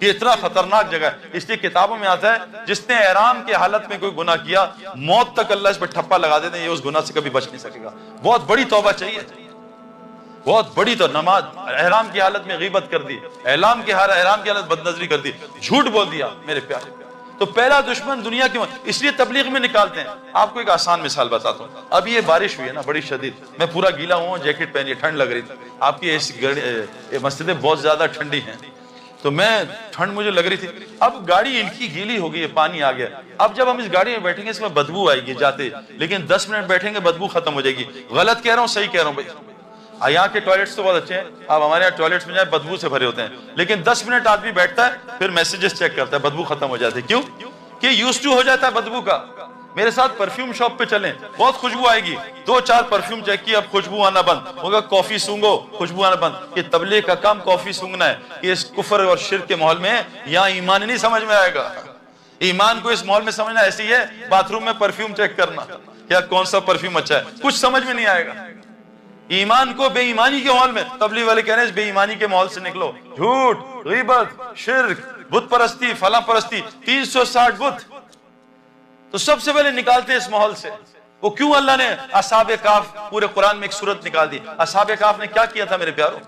یہ اتنا خطرناک جگہ ہے. اس لیے کتابوں میں آتا ہے جس نے احرام کی حالت میں کوئی گناہ کیا موت تک اللہ اس پہ ٹھپا لگا دیتے ہیں, یہ اس گناہ سے کبھی بچ نہیں سکے گا. بہت بڑی توبہ چاہیے, بہت بڑی. تو نماز احرام کی حالت میں غیبت کر دی, احرام کی حالت بد نظری کر دی, جھوٹ بول دیا میرے پیارے. تو پہلا دشمن دنیا کی, اس لیے تبلیغ میں نکالتے ہیں. آپ کو ایک آسان مثال بتاتا ہوں. اب یہ بارش ہوئی ہے نا بڑی شدید, میں پورا گیلا ہوں, جیکٹ پہنی, ٹھنڈ لگ رہی تھی. آپ کی مسجدیں بہت زیادہ ٹھنڈی ہیں, تو میں ٹھنڈ مجھے لگ رہی تھی. اب گاڑی ان کی گیلی ہو گئی ہے, پانی آ گیا. اب جب ہم اس گاڑی میں بیٹھیں گے اس میں بدبو آئے گی جاتے, لیکن 10 منٹ بیٹھیں گے بدبو ختم ہو جائے گی. غلط کہہ رہا ہوں صحیح کہہ رہا ہوں بھائی؟ یہاں کے ٹوائلٹس تو بہت اچھے ہیں, اب ہمارے یہاں ٹوائلٹس میں جائیں بدبو سے بھرے ہوتے ہیں, لیکن 10 منٹ آدمی بیٹھتا ہے پھر میسیجز چیک کرتا ہے, بدبو ختم ہو جاتی ہے. کیوں کہ یوز ٹو ہو جاتا ہے بدبو کا. میرے ساتھ پرفیوم شاپ پہ چلیں, بہت خوشبو آئے گی, 2-4 پرفیوم چیک کی, اب خوشبو آنا بند ہوگا. کافی سونگو, خوشبو آنا بند. یہ تبلیغ کا کام کافی سونگنا ہے. یہ اس کفر اور شرک کے ماحول میں یہاں ایمان نہیں سمجھ میں آئے گا. ایمان کو اس ماحول میں سمجھنا ایسی ہے باتھ روم میں پرفیوم چیک کرنا, کیا کون سا پرفیوم اچھا ہے, کچھ سمجھ میں نہیں آئے گا. ایمان کو بے ایمانی کے ماحول میں, تبلیغ والے کہہ رہے ہیں بے ایمانی کے ماحول سے نکلو. جھوٹ, غیبت, شرک, بت پرستی, فلاں پرستی, 360 بت, تو سب سے پہلے نکالتے ہیں اس ماحول سے. وہ کیوں اللہ نے اصحاب کہف پورے قرآن میں ایک سورت نکال دی. اصحاب کہف نے کیا کیا تھا میرے پیارو؟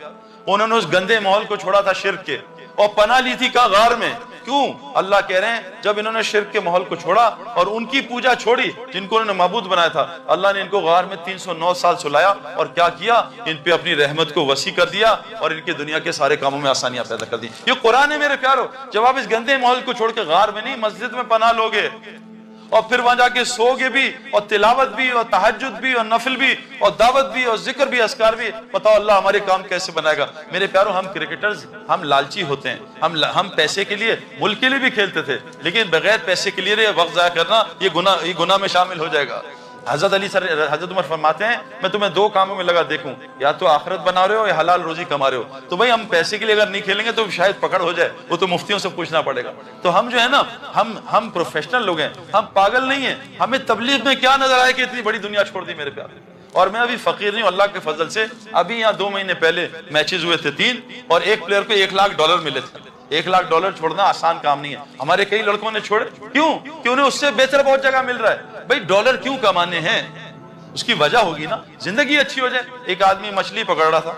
انہوں نے اس گندے ماحول کو چھوڑا تھا شرک کے, اور پناہ لی تھی کا غار میں. کیوں؟ اللہ کہہ رہے ہیں جب انہوں نے شرک کے ماحول کو چھوڑا اور ان کی پوجا چھوڑی جن کو انہوں نے معبود بنایا تھا, اللہ نے ان کو غار میں 309 سال سلایا, اور کیا کیا؟ ان پہ اپنی رحمت کو وسیع کر دیا اور ان کے دنیا کے سارے کاموں میں آسانیاں پیدا کر دی. یہ قرآن ہے میرے پیارو. جب آپ اس گندے ماحول کو چھوڑ کے غار میں نہیں مسجد میں پناہ لوگے, اور پھر وہاں جا کے سو گے بھی, اور تلاوت بھی, اور تہجد بھی, اور نفل بھی, اور دعوت بھی, اور ذکر بھی, اذکار بھی, بتاؤ اللہ ہمارے کام کیسے بنائے گا؟ میرے پیارو, ہم کرکٹرز ہم لالچی ہوتے ہیں, ہم پیسے کے لیے ملک کے لیے بھی کھیلتے تھے, لیکن بغیر پیسے کے لیے وقت ضائع کرنا یہ گناہ میں شامل ہو جائے گا. حضرت عمر فرماتے ہیں میں تمہیں 2 کاموں میں لگا دیکھوں, یا تو آخرت بنا رہے ہو یا حلال روزی کما رہے ہو. تو بھائی ہم پیسے کے لیے اگر نہیں کھیلیں گے تو شاید پکڑ ہو جائے, وہ تو مفتیوں سے پوچھنا پڑے گا. تو ہم جو ہے نا ہم پروفیشنل لوگ ہیں, ہم پاگل نہیں ہیں. ہمیں تبلیغ میں کیا نظر آئے کہ اتنی بڑی دنیا چھوڑ دی میرے پیارے. اور میں ابھی فقیر نہیں ہوں, اللہ کے فضل سے ابھی یہاں 2 مہینے پہلے میچز ہوئے تھے 3, اور ایک پلیئر کو $1,00,000 ملے تھے. $1,00,000 چھوڑنا آسان کام نہیں ہے. ہمارے کئی لڑکوں نے چھوڑے, کیوں کہ انہیں اس سے بہتر بہت جگہ مل رہا ہے. بھائی ڈالر کیوں کمانے ہیں؟ اس کی وجہ ہوگی نا, زندگی اچھی ہو جائے. ایک آدمی مچھلی پکڑ رہا تھا,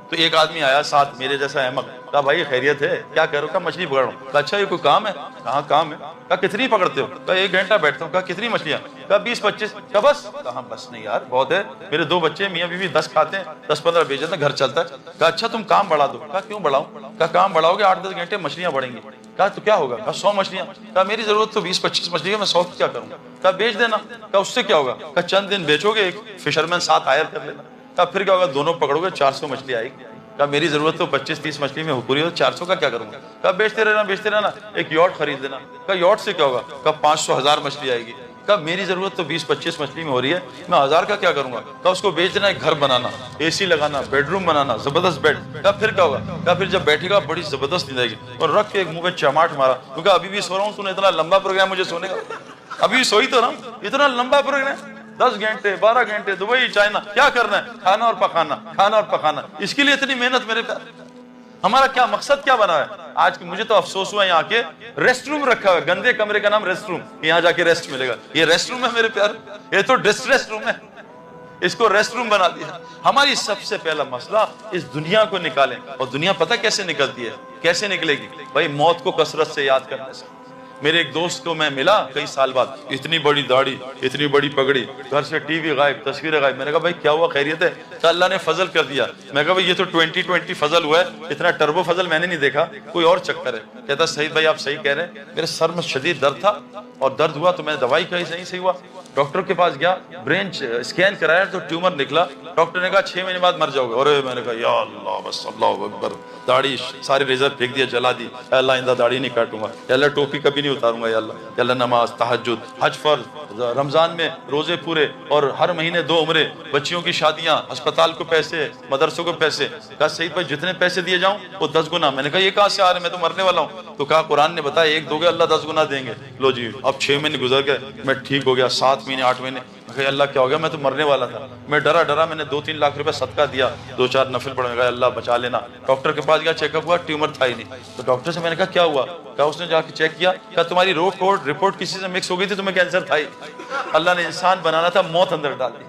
تو ایک آدمی آیا ساتھ میرے جیسا احمق, کہا بھائی خیریت ہے, کیا کہہ رہا ہو؟ کہا مچھلی پکڑ رہا ہوں. کہا اچھا یہ کوئی کام ہے؟ کہاں کام ہے. کہا کتنی پکڑتے ہو؟ کہا 1 گھنٹہ بیٹھتا ہوں. کہا کتنی مچھلیاں؟ کہا 20-25. کہا بس؟ کہا بس نہیں یار بہت ہے, میرے 2 بچے میاں بیوی 10 کھاتے ہیں, 10-15 بیچ دیتے ہیں, گھر چلتا ہے. کہا اچھا تم کام بڑھا دو. کہا کیوں بڑھاؤں؟ کہا کام بڑھاؤ گے 8-10 گھنٹے مچھلیاں بڑھیں گی. کہا تو کیا ہوگا؟ کہا 100 مچھلیاں. کہا میری ضرورت تو 20-25 مچھلی ہے, میں 100 کیا کروں گا؟ کہا بیچ دینا. کہا اس سے کیا ہوگا؟ کہا چند دن بیچو گے, ایک فشرمین ساتھ ہائر کر لینا. کہا پھر کیا ہوگا؟ دونوں پکڑو گے 400 مچھلی آئے گی. کہا میری ضرورت تو 25-30 مچھلی میں پوری ہو, 400 کا کیا کروں گا؟ کہا بیچتے رہنا, ایک یاٹ خرید دینا. کہا یاٹ سے کیا ہوگا؟ کہا 500-1000 مچھلی آئے گی. کہا میری ضرورت تو 20-25 مچھلی میں ہو رہی ہے, میں 1000 کا کیا کروں گا؟ کہا اس کو بیچ دینا, ایک گھر بنانا, AC لگانا, بیڈ روم بنانا, زبردست بیڈ. کہا پھر کیا ہوگا؟ کہا پھر جب بیٹھے گا بڑی زبردست نیند آئے گی. اور رکھ کے ایک منہ پہ چماٹ مارا, کیونکہ ابھی بھی سو رہا ہوں, تو نے اتنا لمبا پروگرام مجھے سونے کا, ابھی بھی سوئی تو رہا ہوں, اتنا لمبا پروگرام 10 گھنٹے 12 گھنٹے دبئی چائنا, کیا کرنا ہے؟ کھانا اور پکانا. اس کے لیے اتنی محنت میرے پیارے. ہمارا کیا مقصد کیا بنا ہے آج؟ مجھے تو افسوس ہوا یہاں کے ریسٹ روم رکھا ہوا ہے, گندے کمرے کا نام ریسٹ روم, یہاں جا کے ریسٹ ملے گا. یہ ریسٹ روم ہے میرے پیارے؟ یہ تو ڈسٹریس روم ہے, اس کو ریسٹ روم بنا دیا. ہماری سب سے پہلا مسئلہ اس دنیا کو نکالیں. اور دنیا پتہ کیسے نکلتی ہے, کیسے نکلے گی؟ بھائی موت کو کثرت سے یاد کرنے سے. میرے ایک دوست کو میں ملا کئی سال بعد, اتنی بڑی داڑھی, اتنی بڑی پگڑی, گھر سے ٹی وی غائب, تصویریں غائب. میں نے کہا بھائی کیا ہوا, خیریت ہے؟ کہ اللہ نے فضل کر دیا. میں کہا بھائی یہ تو 2020 فضل ہوا ہے, اتنا ٹربو فضل میں نے نہیں دیکھا, کوئی اور چکر ہے. کہتا سعید بھائی آپ صحیح کہہ رہے ہیں, میرے سر میں شدید درد تھا, اور درد ہوا تو میں دوائی کہیں صحیح ہوا, ڈاکٹر کے پاس گیا, برین اسکین کرایا تو ٹیومر نکلا. ڈاکٹر نے کہا 6 مہینے بعد مر جاؤ گے. اور میں نے کہا یا اللہ بس اللہ اکبر, داڑھی سارے ریزر پھینک دیا, جلا دی. اللہ آئندہ داڑھی نہیں کاٹوں گا, اللہ ٹوپی کبھی نہیں اتاروں گا, یا اللہ نماز, تہجد, حج فرض, رمضان میں روزے پورے, اور ہر مہینے 2 عمرے, بچیوں کی شادیاں, ہسپتال کو پیسے, مدرسوں کو پیسے. کہا سعید بھائی جتنے پیسے دیے جاؤں وہ 10 گنا. میں نے کہا یہ کہاں سے آ رہے ہیں, میں تو مرنے والا ہوں. تو کہا قرآن نے بتایا 1 دو گے اللہ 10 گنا دیں گے. لو جی اب 6 مہینے گزر گئے, میں ٹھیک ہو گیا, 7 مہینے 8 مہینے کہ اللہ کیا ہو گیا؟ میں تو مرنے والا تھا، میں ڈرا میں نے 2-3 لاکھ روپے صدقہ دیا، 2-4 نفل پڑھنے گیا، اللہ بچا لینا۔ ڈاکٹر کے پاس گیا، چیک اپ ہوا، ٹیومر تھا ہی نہیں۔ تو ڈاکٹر سے میں نے کہا کیا ہوا؟ کہا اس نے جا کے چیک کیا، کہا تمہاری رپورٹ کسی سے مکس ہو گئی تھی، تمہیں کینسر تھا ہی۔ اللہ نے انسان بنانا تھا، موت اندر ڈال دی۔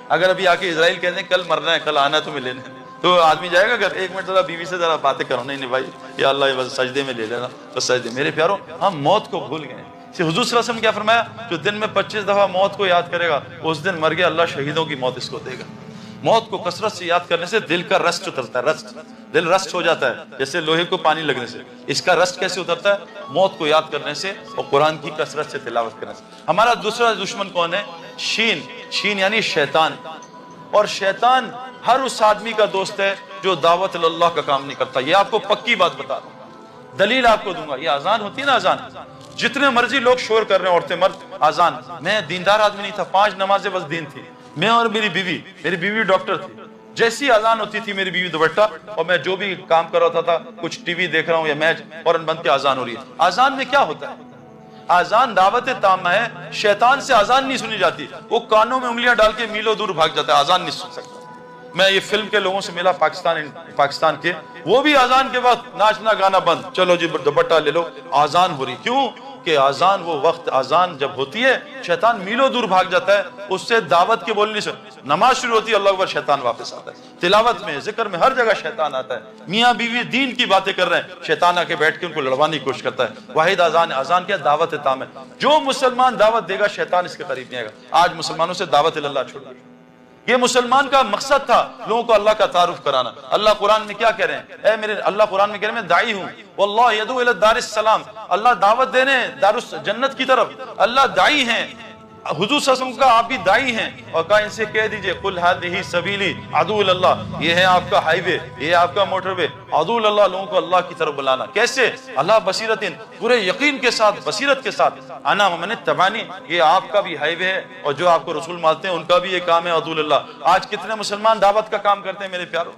اگر ابھی آ کے اسرائیل کہتے ہیں کل مرنا ہے، کل آنا ہے تمہیں لینے، تو آدمی جائے گا اگر 1 منٹ ذرا بیوی سے ذرا باتیں کرو، نہیں بھائی یا اللہ بس سجدے میں لے لینا، بس سجدے۔ میرے پیارو، ہم موت کو بھول گئے۔ حضور صلی اللہ علیہ وسلم نے کیا فرمایا؟ جو دن میں 25 دفعہ موت کو یاد کرے گا، اس دن مر گیا، اللہ شہیدوں کی موت اس کو دے گا۔ موت کو کثرت سے یاد کرنے سے دل کا رسٹ اترتا ہے، دل رسٹ ہو جاتا ہے، جیسے لوہے کو پانی لگنے سے۔ اس کا رسٹ کیسے اترتا ہے؟ موت کو یاد کرنے سے اور قرآن کی کثرت سے تلاوت کرنے سے۔ ہمارا دوسرا دشمن کون ہے؟ شین یعنی شیطان۔ اور شیطان ہر اس آدمی کا دوست ہے جو دعوت اللہ کا کام نہیں کرتا۔ یہ آپ کو پکی بات بتا رہا ہوں، دلیل آپ کو دوں گا۔ یہ اذان ہوتی ہے نا، اذان، جتنے مرضی لوگ شور کر رہے ہیں، عورتیں مرد، اذان۔ میں دیندار آدمی نہیں تھا، 5 نمازیں بس دین تھی، میں اور میری بیوی ڈاکٹر تھی۔ جیسی اذان ہوتی تھی میری بیوی دوپٹہ، اور میں جو بھی کام کر رہا تھا، کچھ ٹی وی دیکھ رہا ہوں یا میچ، فوراً بند کے اذان ہو رہی ہے۔ اذان میں کیا ہوتا ہے؟ اذان دعوت تامہ ہے۔ شیطان سے اذان نہیں سنی جاتی، وہ کانوں میں انگلیاں ڈال کے میلوں دور بھاگ جاتا ہے، اذان نہیں سن سکتا۔ میں یہ فلم کے لوگوں سے ملا، پاکستان کے، وہ بھی اذان کے وقت ناچنا گانا بند، چلو جی دوپٹہ لے لو، اذان ہو رہی۔ کیوں کہ اذان وہ وقت، اذان جب ہوتی ہے شیطان میلوں دور بھاگ جاتا ہے، اس سے دعوت کے بولنے سے۔ نماز شروع ہوتی ہے، اللہ اکبر، شیطان واپس آتا ہے۔ تلاوت میں، ذکر میں، ہر جگہ شیطان آتا ہے۔ میاں بیوی دین کی باتیں کر رہے ہیں، شیطان آ کے بیٹھ کے ان کو لڑوانے کی کوشش کرتا ہے۔ واحد اذان، اذان کیا؟ دعوت تام ہے۔ جو مسلمان دعوت دے گا، شیطان اس کے قریب نہیں آئے گا۔ آج مسلمانوں سے دعوت اللہ چھوڑ گئی۔ یہ مسلمان کا مقصد تھا لوگوں کو اللہ کا تعارف کرانا۔ اللہ قرآن میں کیا کہہ رہے ہیں؟ اللہ قرآن میں کہہ رہے ہیں میں داعی ہوں، واللہ یدعو الی الدار السلام، اللہ دعوت دینے جنت کی طرف، اللہ داعی ہیں۔ حضور صلی اللہ علیہ وسلم کا آپ بھی داعی ہیں، اور کہا ان سے کہہ دیجئے قل ھذہ سبیلی ادعو الی اللہ، یہ ہے آپ کا ہائی وے، یہ ہے آپ کا موٹر وے، ادعو الی اللہ، لوگوں کو اللہ کی طرف بلانا۔ کیسے؟ اللہ بصیرت، پورے یقین کے ساتھ، بصیرت کے ساتھ، انا ومن اتبعنی، یہ آپ کا بھی ہائی وے ہے، اور جو آپ کو رسول مانتے ہیں ان کا بھی یہ کام ہے ادعو الی اللہ۔ آج کتنے مسلمان دعوت کا کام کرتے ہیں میرے پیارو؟